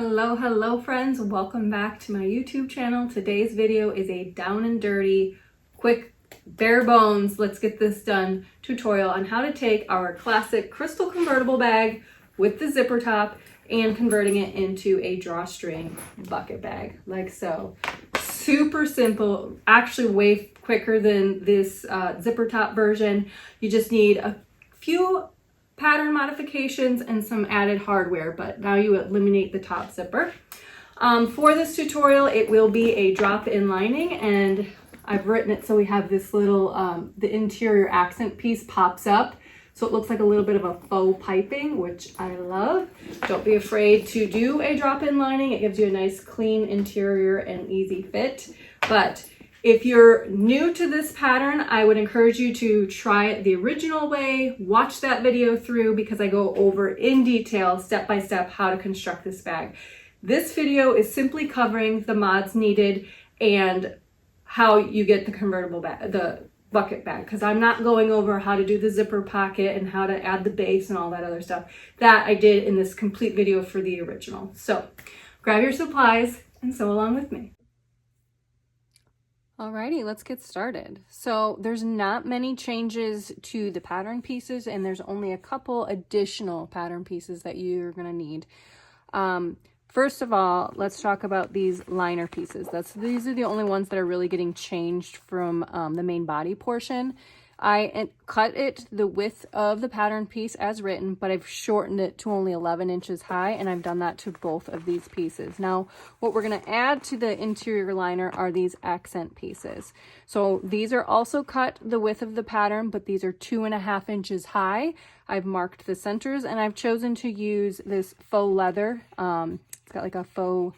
Hello friends, welcome back to my YouTube channel. Today's video is a down and dirty, quick, bare bones, let's get this done tutorial on how to take our classic Krystal convertible bag with the zipper top and converting it into a drawstring bucket bag, like so. Super simple, actually way quicker than this zipper top version. You just need a few pattern modifications and some added hardware, but now you eliminate the top zipper. For this tutorial, it will be a drop-in lining, and I've written it so we have this little, the interior accent piece pops up, so it looks like a little bit of a faux piping, which I love. Don't be afraid to do a drop-in lining. It gives you a nice clean interior and easy fit. But if you're new to this pattern, I would encourage you to try it the original way. Watch that video through because I go over in detail, step by step, how to construct this bag. This video is simply covering the mods needed and how you get the convertible bag, the bucket bag, because I'm not going over how to do the zipper pocket and how to add the base and all that other stuff. That I did in this complete video for the original. So grab your supplies and sew along with me. Alrighty, let's get started. So there's not many changes to the pattern pieces, and there's only a couple additional pattern pieces that you're gonna need. First of all, let's talk about these liner pieces. These are the only ones that are really getting changed from the main body portion. I cut it the width of the pattern piece as written, but I've shortened it to only 11 inches high, and I've done that to both of these pieces. Now, what we're gonna add to the interior liner are these accent pieces. So these are also cut the width of the pattern, but these are 2.5 inches high. I've marked the centers, and I've chosen to use this faux leather. It's got like a faux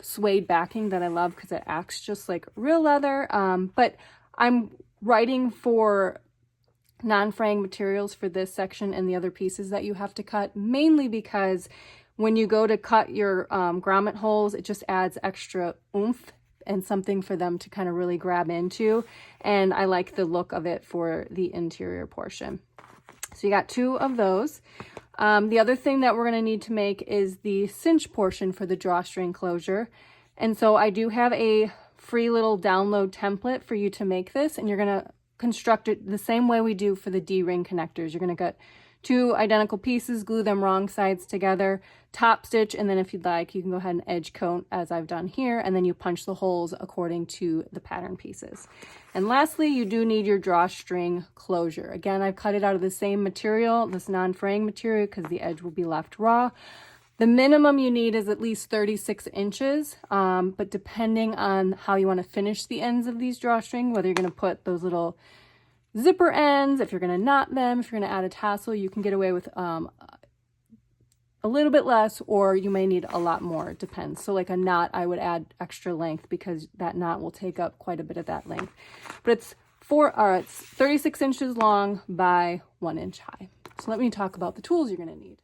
suede backing that I love because it acts just like real leather. But I'm writing for non-fraying materials for this section and the other pieces that you have to cut, mainly because when you go to cut your grommet holes, it just adds extra oomph and something for them to kind of really grab into, and I like the look of it for the interior portion. So you got 2 of those. The other thing that we're going to need to make is the cinch portion for the drawstring closure, and so I do have a free little download template for you to make this, and you're going to construct it the same way we do for the D-ring connectors. You're going to cut 2 identical pieces, glue them wrong sides together, top stitch, and then if you'd like, you can go ahead and edge coat as I've done here, and then you punch the holes according to the pattern pieces. And lastly, you do need your drawstring closure. Again, I've cut it out of the same material, this non-fraying material, because the edge will be left raw. The minimum you need is at least 36 inches, but depending on how you want to finish the ends of these drawstring, whether you're going to put those little zipper ends, if you're going to knot them, if you're going to add a tassel, you can get away with a little bit less, or you may need a lot more. It depends. So like a knot, I would add extra length because that knot will take up quite a bit of that length. But it's 36 inches long by 1 inch high. So let me talk about the tools you're going to need.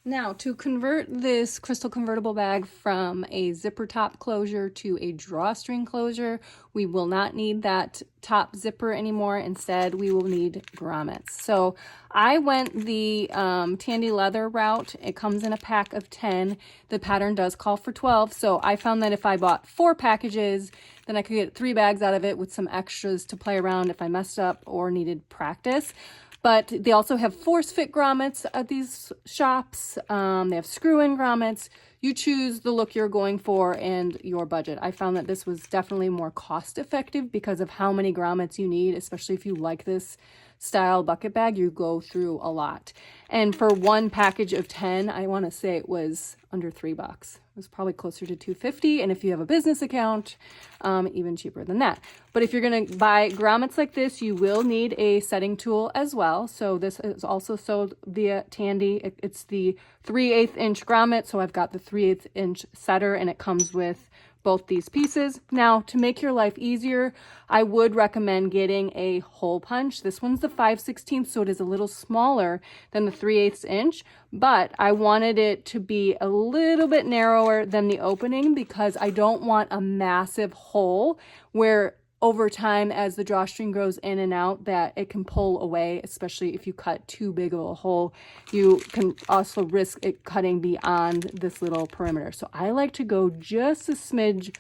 Now, to convert this Krystal convertible bag from a zipper top closure to a drawstring closure, we will not need that top zipper anymore. Instead, we will need grommets. So I went the Tandy leather route. It comes in a pack of 10. The pattern does call for 12. So I found that if I bought 4 packages, then I could get 3 bags out of it with some extras to play around if I messed up or needed practice. But they also have force fit grommets at these shops. They have screw-in grommets. You choose the look you're going for and your budget. I found that this was definitely more cost effective because of how many grommets you need, especially if you like this style bucket bag, you go through a lot. And for 1 package of 10, I want to say it was under $3. It was probably closer to $2.50, and if you have a business account, even cheaper than that. But if you're going to buy grommets like this, you will need a setting tool as well. So this is also sold via Tandy. It's the 3/8 inch grommet, so I've got the 3/8 inch setter, and it comes with both these pieces. Now, to make your life easier, I would recommend getting a hole punch. This one's the 5/16, so it is a little smaller than the 3/8 inch, but I wanted it to be a little bit narrower than the opening because I don't want a massive hole where over time, as the drawstring grows in and out, that it can pull away, especially if you cut too big of a hole. You can also risk it cutting beyond this little perimeter. So I like to go just a smidge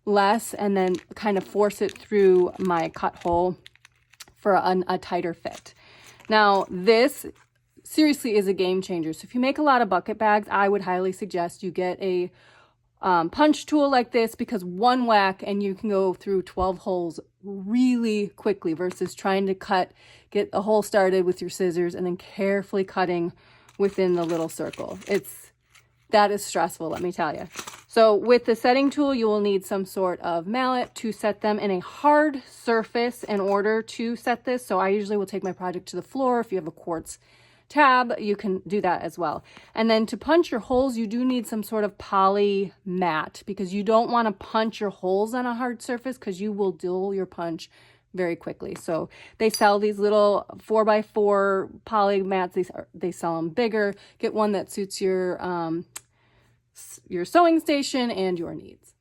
less and then kind of force it through my cut hole for a tighter fit. Now, this seriously is a game changer. So if you make a lot of bucket bags, I would highly suggest you get a punch tool like this, because one whack and you can go through 12 holes really quickly versus trying to get a hole started with your scissors and then carefully cutting within the little circle. That is stressful, let me tell you. So with the setting tool, you will need some sort of mallet to set them in a hard surface in order to set this. So I usually will take my project to the floor. If you have a quartz tab, you can do that as well. And then to punch your holes, you do need some sort of poly mat, because you don't want to punch your holes on a hard surface because you will dull your punch very quickly. So they sell these little 4x4 poly mats. They sell them bigger. Get one that suits your sewing station and your needs.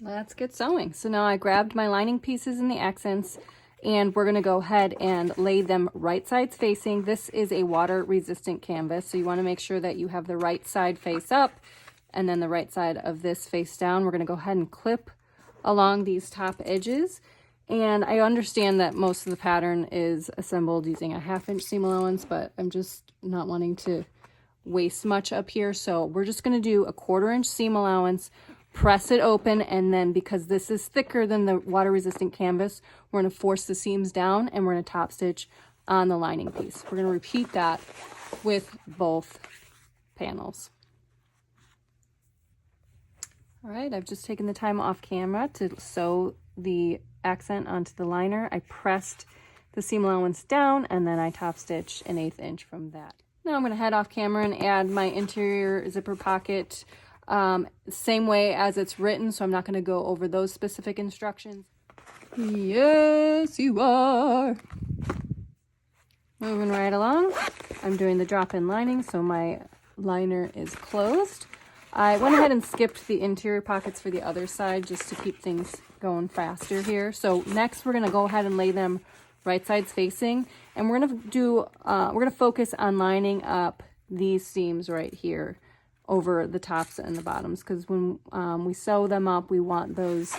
Let's get sewing. So now I grabbed my lining pieces and the accents, and we're going to go ahead and lay them right sides facing. This is a water resistant canvas, so you want to make sure that you have the right side face up and then the right side of this face down. We're going to go ahead and clip along these top edges. And I understand that most of the pattern is assembled using a 1/2 inch seam allowance, but I'm just not wanting to waste much up here. So we're just going to do a 1/4 inch seam allowance, press it open, and then because this is thicker than the water resistant canvas, we're going to force the seams down and we're going to top stitch on the lining piece. We're going to repeat that with both panels. All right, I've just taken the time off camera to sew the accent onto the liner. I pressed the seam allowance down and then I top stitched an 1/8 inch from that. Now I'm going to head off camera and add my interior zipper pocket same way as it's written, so I'm not going to go over those specific instructions. Yes, you are. Moving right along. I'm doing the drop-in lining, so my liner is closed. I went ahead and skipped the interior pockets for the other side just to keep things going faster here. So next we're going to go ahead and lay them right sides facing, and we're going to focus on lining up these seams right here over the tops and the bottoms, because when we sew them up, we want those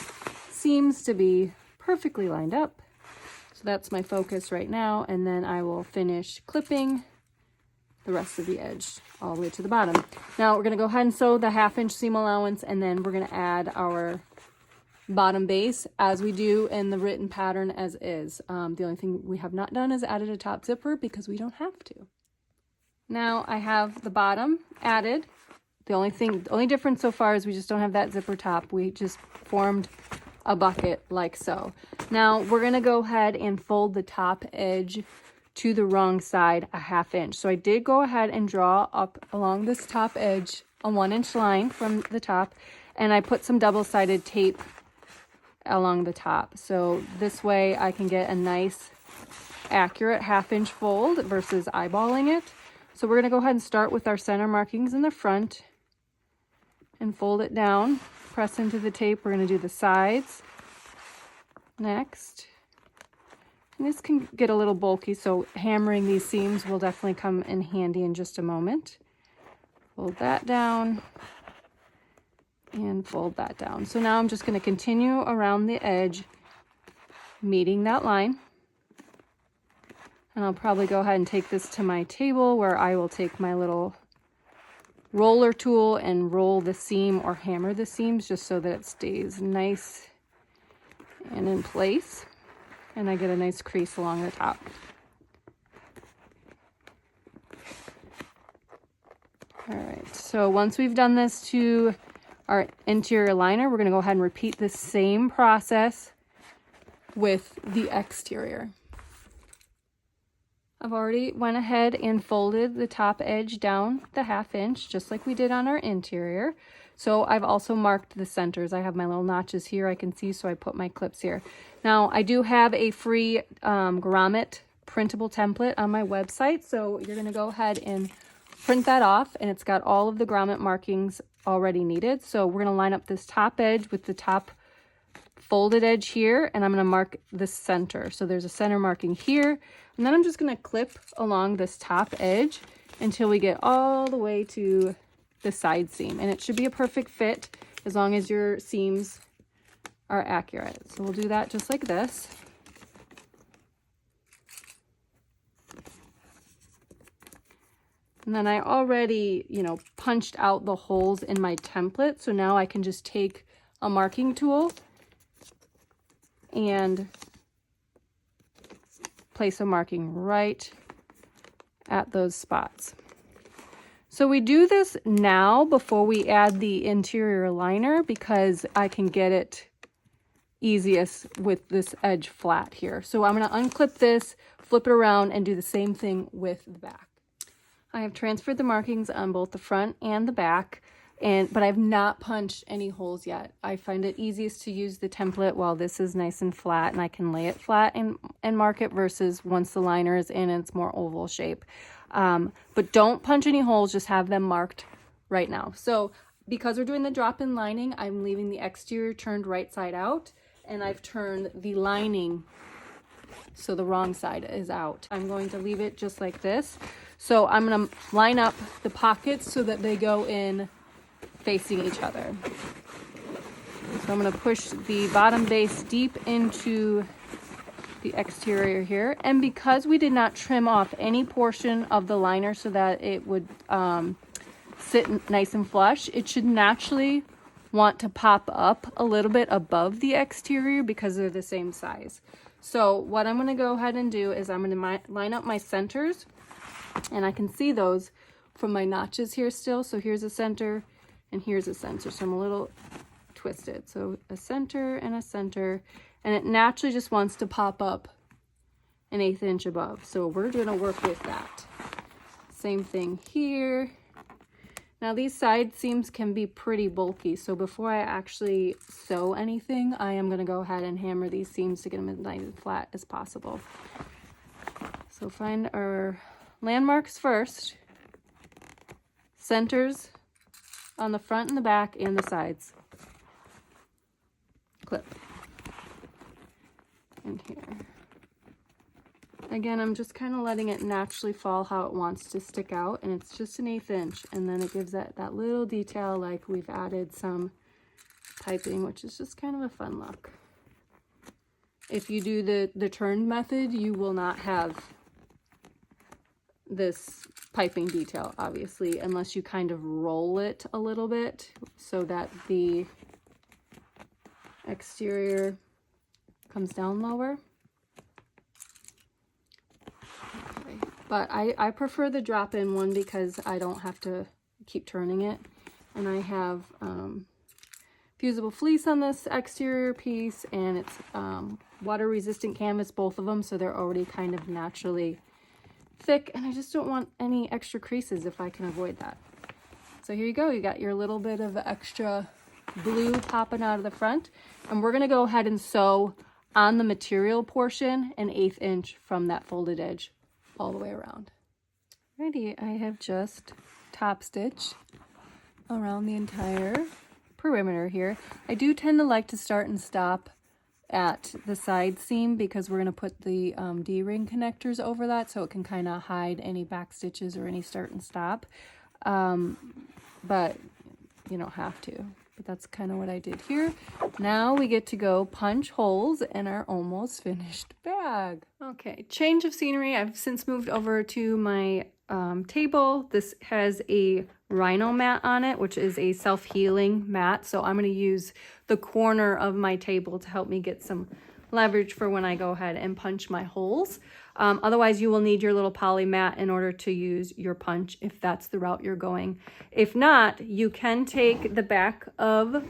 seams to be perfectly lined up. So that's my focus right now, and then I will finish clipping the rest of the edge all the way to the bottom. Now we're going to go ahead and sew the 1/2 inch seam allowance, and then we're going to add our bottom base as we do in the written pattern as is. The only thing we have not done is added a top zipper because we don't have to. Now I have the bottom added. The only difference so far is we just don't have that zipper top. We just formed a bucket like so. Now we're going to go ahead and fold the top edge to the wrong side a 1/2 inch. So I did go ahead and draw up along this top edge a 1 inch line from the top, and I put some double-sided tape along the top. So this way I can get a nice accurate 1/2 inch fold versus eyeballing it. So we're going to go ahead and start with our center markings in the front and fold it down, press into the tape. We're going to do the sides next. And this can get a little bulky, so hammering these seams will definitely come in handy in just a moment. Fold that down and fold that down. So now I'm just going to continue around the edge, meeting that line. And I'll probably go ahead and take this to my table where I will take my little roller tool and roll the seam or hammer the seams just so that it stays nice and in place, and I get a nice crease along the top. All right, so once we've done this to our interior liner, we're going to go ahead and repeat the same process with the exterior. I've already went ahead and folded the top edge down the 1/2 inch, just like we did on our interior. So I've also marked the centers. I have my little notches here I can see, so I put my clips here. Now I do have a free grommet printable template on my website, so you're going to go ahead and print that off, and it's got all of the grommet markings already needed. So we're going to line up this top edge with the top folded edge here, and I'm going to mark the center. So there's a center marking here, and then I'm just going to clip along this top edge until we get all the way to the side seam. And it should be a perfect fit as long as your seams are accurate. So we'll do that just like this. And then I already, you know, punched out the holes in my template. So now I can just take a marking tool and place a marking right at those spots. So we do this now before we add the interior liner because I can get it easiest with this edge flat here. So I'm going to unclip this, flip it around, and do the same thing with the back. I have transferred the markings on both the front and the back, but I've not punched any holes yet. I find it easiest to use the template while this is nice and flat, and I can lay it flat and mark it versus once the liner is in, it's more oval shape. But don't punch any holes, just have them marked right now. So because we're doing the drop-in lining, I'm leaving the exterior turned right side out, and I've turned the lining so the wrong side is out. I'm going to leave it just like this. So I'm going to line up the pockets so that they go in facing each other. So I'm going to push the bottom base deep into the exterior here. And because we did not trim off any portion of the liner so that it would sit nice and flush, it should naturally want to pop up a little bit above the exterior because they're the same size. So what I'm going to go ahead and do is I'm going to line up my centers, and I can see those from my notches here still. So here's a center and here's a center. So I'm a little twisted. So a center and a center, and it naturally just wants to pop up an 1/8 inch above. So we're going to work with that. Same thing here. Now these side seams can be pretty bulky, so before I actually sew anything, I am going to go ahead and hammer these seams to get them as nice and flat as possible. So find our landmarks first, centers on the front and the back and the sides. Clip. And here. Again, I'm just kind of letting it naturally fall how it wants to stick out, and it's just an 1/8 inch, and then it gives that little detail like we've added some piping, which is just kind of a fun look. If you do the turn method, you will not have this piping detail, obviously, unless you kind of roll it a little bit so that the exterior comes down lower. But I prefer the drop-in one because I don't have to keep turning it. And I have fusible fleece on this exterior piece, and it's water-resistant canvas, both of them, so they're already kind of naturally thick, and I just don't want any extra creases if I can avoid that. So here you go. You got your little bit of extra blue popping out of the front, and we're going to go ahead and sew on the material portion an 1/8 inch from that folded edge all the way around. Alrighty, I have just top stitched around the entire perimeter here. I do tend to like to start and stop at the side seam because we're going to put the D-ring connectors over that so it can kind of hide any back stitches or any start and stop. But you don't have to. But that's kind of what I did here. Now we get to go punch holes in our almost finished bag. Okay, change of scenery. I've since moved over to my table. This has a rhino mat on it, which is a self-healing mat. So I'm going to use the corner of my table to help me get some leverage for when I go ahead and punch my holes. Otherwise, you will need your little poly mat in order to use your punch if that's the route you're going. If not, you can take the back of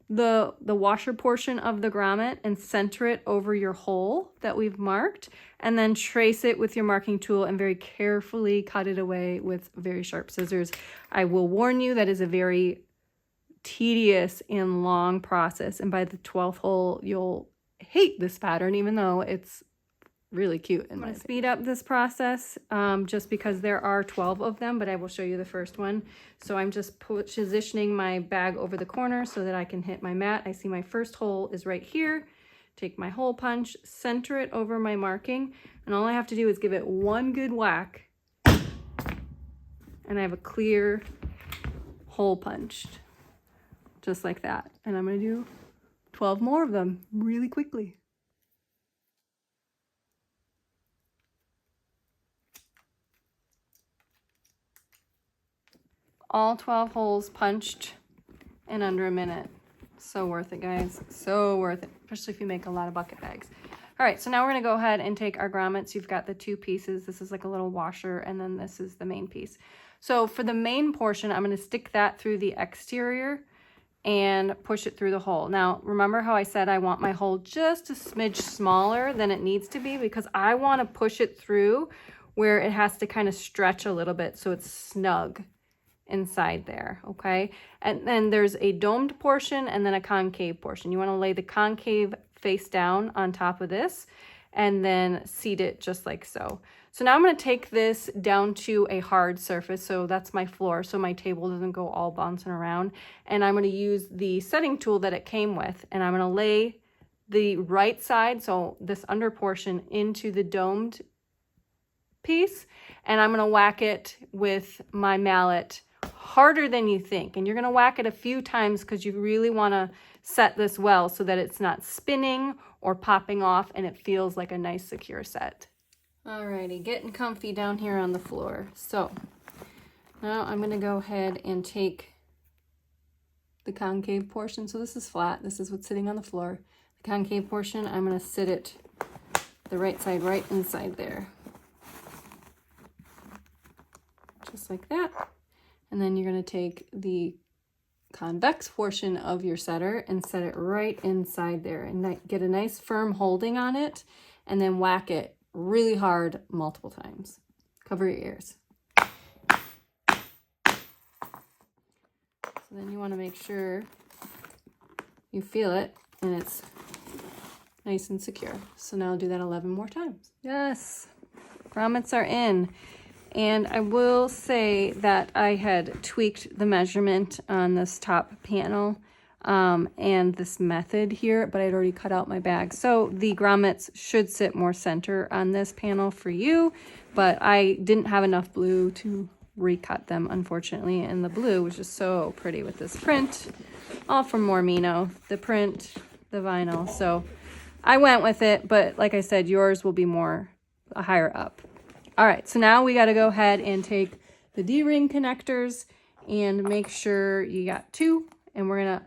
the washer portion of the grommet and center it over your hole that we've marked, and then trace it with your marking tool and very carefully cut it away with very sharp scissors. I will warn you that is a very tedious and long process, and by the 12th hole, you'll hate this pattern, even though it's really cute. I'm going to speed up this process just because there are 12 of them, but I will show you the first one. So I'm just positioning my bag over the corner so that I can hit my mat. I see my first hole is right here. Take my hole punch, center it over my marking, and all I have to do is give it one good whack, and I have a clear hole punched, just like that. And I'm going to do 12 more of them really quickly. All 12 holes punched in under a minute. So worth it, guys. So worth it, especially if you make a lot of bucket bags. All right, so now we're gonna go ahead and take our grommets. You've got the two pieces. This is like a little washer, and then this is the main piece. So for the main portion, I'm gonna stick that through the exterior and push it through the hole. Now, remember how I said I want my hole just a smidge smaller than it needs to be, because I wanna push it through where it has to kind of stretch a little bit so it's snug inside there, okay? And then there's a domed portion and then a concave portion. You want to lay the concave face down on top of this and then seat it just like so. So now I'm going to take this down to a hard surface. So that's my floor, so my table doesn't go all bouncing around. And I'm going to use the setting tool that it came with, and I'm going to lay the right side, so this under portion, into the domed piece, and I'm going to whack it with my mallet harder than you think. And you're going to whack it a few times because you really want to set this well so that it's not spinning or popping off, and it feels like a nice secure set. Alrighty, getting comfy down here on the floor. So now I'm going to go ahead and take the concave portion. So this is flat. This is what's sitting on the floor. The concave portion, I'm going to sit it the right side right inside there. Just like that. And then you're going to take the convex portion of your setter and set it right inside there and get a nice firm holding on it, and then whack it really hard multiple times. Cover your ears. So then you want to make sure you feel it and it's nice and secure. So now I'll do that 11 more times. Yes, grommets are in. And I will say that I had tweaked the measurement on this top panel and this method here, but I'd already cut out my bag. So the grommets should sit more center on this panel for you, but I didn't have enough blue to recut them, unfortunately. And the blue was just so pretty with this print, all from Mormino, the print, the vinyl. So I went with it, but like I said, yours will be more higher up. All right, so now we got to go ahead and take the D-ring connectors and make sure you got two, and we're going to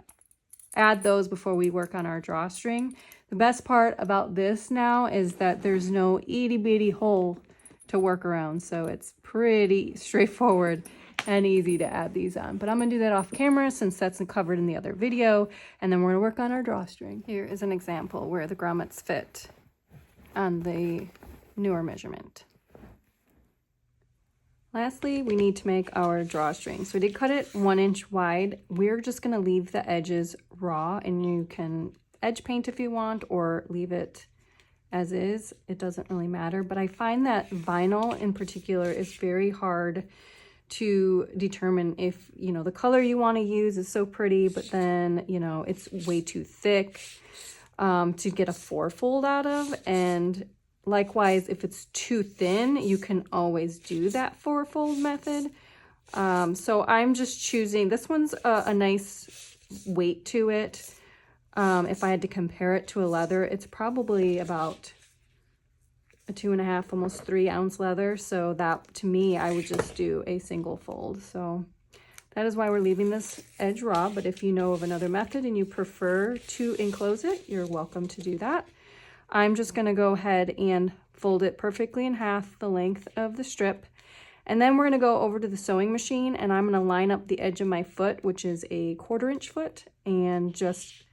add those before we work on our drawstring. The best part about this now is that there's no itty-bitty hole to work around, so it's pretty straightforward and easy to add these on. But I'm going to do that off camera since that's covered in the other video, and then we're going to work on our drawstring. Here is an example where the grommets fit on the newer measurement. Lastly, we need to make our drawstring. So we did cut it 1 inch wide. We're just going to leave the edges raw, and you can edge paint if you want or leave it as is. It doesn't really matter, but I find that vinyl in particular is very hard to determine if, you know, the color you want to use is so pretty, but then, you know, it's way too thick to get a 4-fold out of. And likewise, if it's too thin, you can always do that 4-fold method. So I'm just choosing, this one's a nice weight to it. If I had to compare it to a leather, it's probably about a 2.5, almost 3 ounce leather. So that, to me, I would just do a single fold. So that is why we're leaving this edge raw. But if you know of another method and you prefer to enclose it, you're welcome to do that. I'm just going to go ahead and fold it perfectly in half the length of the strip. And then we're going to go over to the sewing machine, and I'm going to line up the edge of my foot, which is a 1/4 inch foot, and just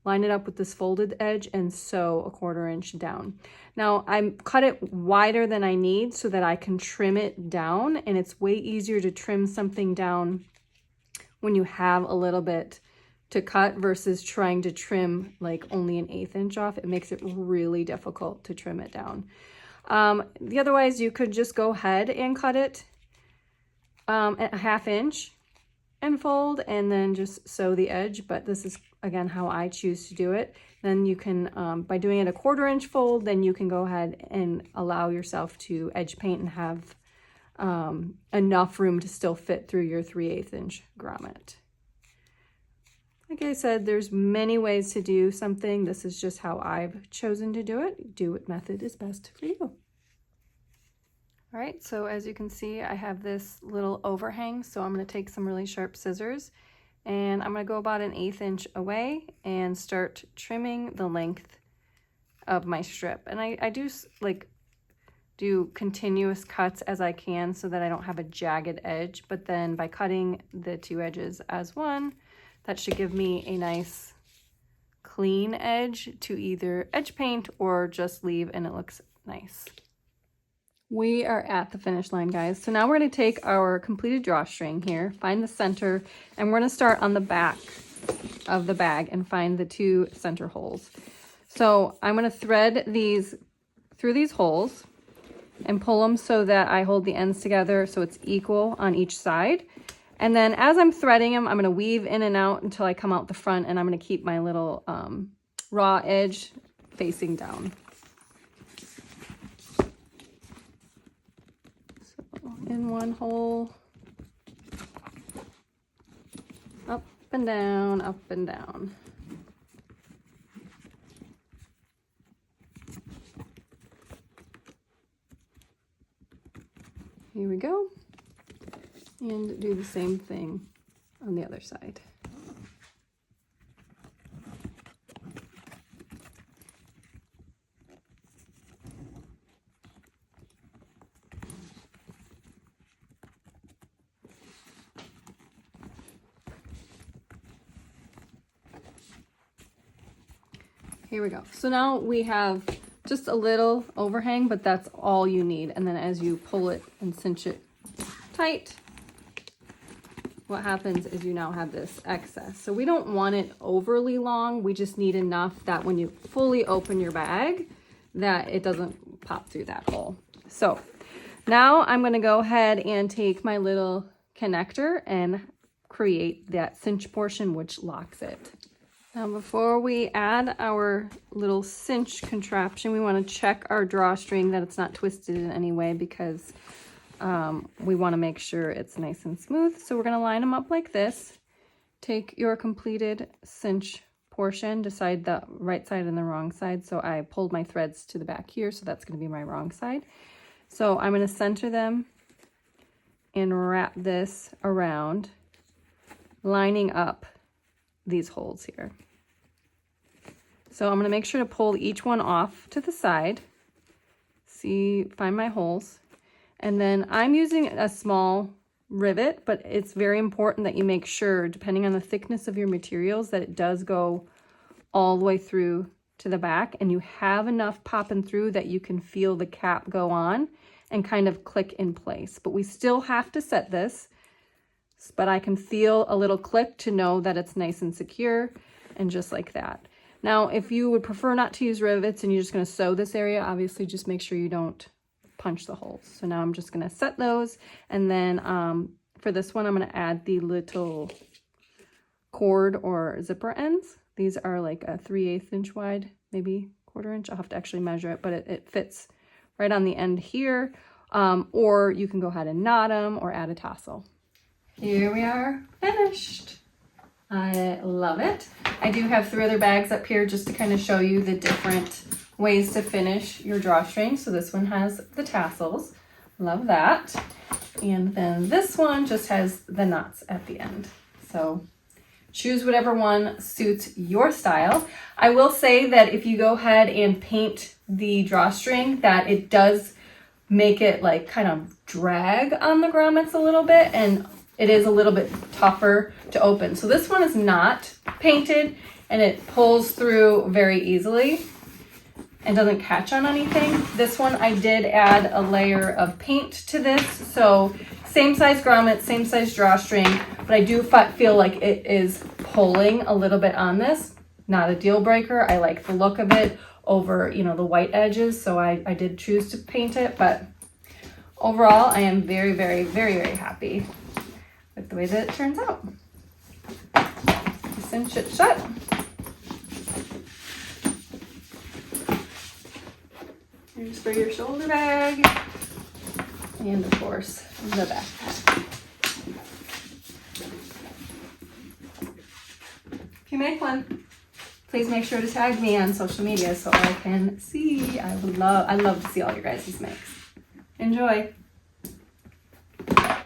line it up with this folded edge and sew a 1/4 inch down. Now I cut it wider than I need so that I can trim it down, and it's way easier to trim something down when you have a little bit to cut versus trying to trim like only 1/8 inch off. It makes it really difficult to trim it down. Otherwise, you could just go ahead and cut it a 1/2 inch and fold, and then just sew the edge. But this is, again, how I choose to do it. Then you can, by doing it a 1/4 inch fold, then you can go ahead and allow yourself to edge paint and have enough room to still fit through your 3/8 inch grommet. Like I said, there's many ways to do something. This is just how I've chosen to do it. Do what method is best for you. All right, so as you can see, I have this little overhang, so I'm going to take some really sharp scissors, and I'm going to go about 1/8 inch away and start trimming the length of my strip. And I do continuous cuts as I can so that I don't have a jagged edge, but then by cutting the 2 edges as one, that should give me a nice clean edge to either edge paint or just leave, and it looks nice. We are at the finish line, guys. So now we're going to take our completed drawstring here, find the center, and we're going to start on the back of the bag and find the 2 center holes. So I'm going to thread these through these holes and pull them so that I hold the ends together so it's equal on each side. And then as I'm threading them, I'm going to weave in and out until I come out the front, and I'm going to keep my little raw edge facing down. In one hole, up and down, up and down. Here we go. And do the same thing on the other side. Here we go. So now we have just a little overhang, but that's all you need. And then as you pull it and cinch it tight, what happens is you now have this excess. So we don't want it overly long. We just need enough that when you fully open your bag, that it doesn't pop through that hole. So now I'm going to go ahead and take my little connector and create that cinch portion, which locks it. Now, before we add our little cinch contraption, we want to check our drawstring that it's not twisted in any way, because we want to make sure it's nice and smooth. So we're going to line them up like this. Take your completed cinch portion, decide the right side and the wrong side. So I pulled my threads to the back here, so that's going to be my wrong side. So I'm going to center them and wrap this around, lining up these holes here. So I'm going to make sure to pull each one off to the side. See, find my holes. And then I'm using a small rivet, but it's very important that you make sure, depending on the thickness of your materials, that it does go all the way through to the back, and you have enough popping through that you can feel the cap go on and kind of click in place. But we still have to set this, but I can feel a little click to know that it's nice and secure, and just like that. Now, if you would prefer not to use rivets and you're just going to sew this area, obviously just make sure you don't punch the holes. So now I'm just going to set those, and then for this one I'm going to add the little cord or zipper ends. These are like a 3/8 inch wide, maybe 1/4 inch. I'll have to actually measure it, but it fits right on the end here. Or you can go ahead and knot them or add a tassel. Here we are, finished. I love it. I do have 3 other bags up here just to kind of show you the different ways to finish your drawstring. So this one has the tassels. Love that. And then this one just has the knots at the end. So choose whatever one suits your style. I will say that if you go ahead and paint the drawstring, that it does make it like kind of drag on the grommets a little bit, and it is a little bit tougher to open. So this one is not painted, and it pulls through very easily and doesn't catch on anything. This one I did add a layer of paint to this. So same size grommet, same size drawstring, but I do feel like it is pulling a little bit on this. Not a deal breaker. I like the look of it over, you know, the white edges. So I did choose to paint it, but overall I am very, very, very, very happy with the way that it turns out. Cinch it shut. Here's for your shoulder bag. And of course, the backpack. If you make one, please make sure to tag me on social media so I can see. I love to see all your guys' makes. Enjoy.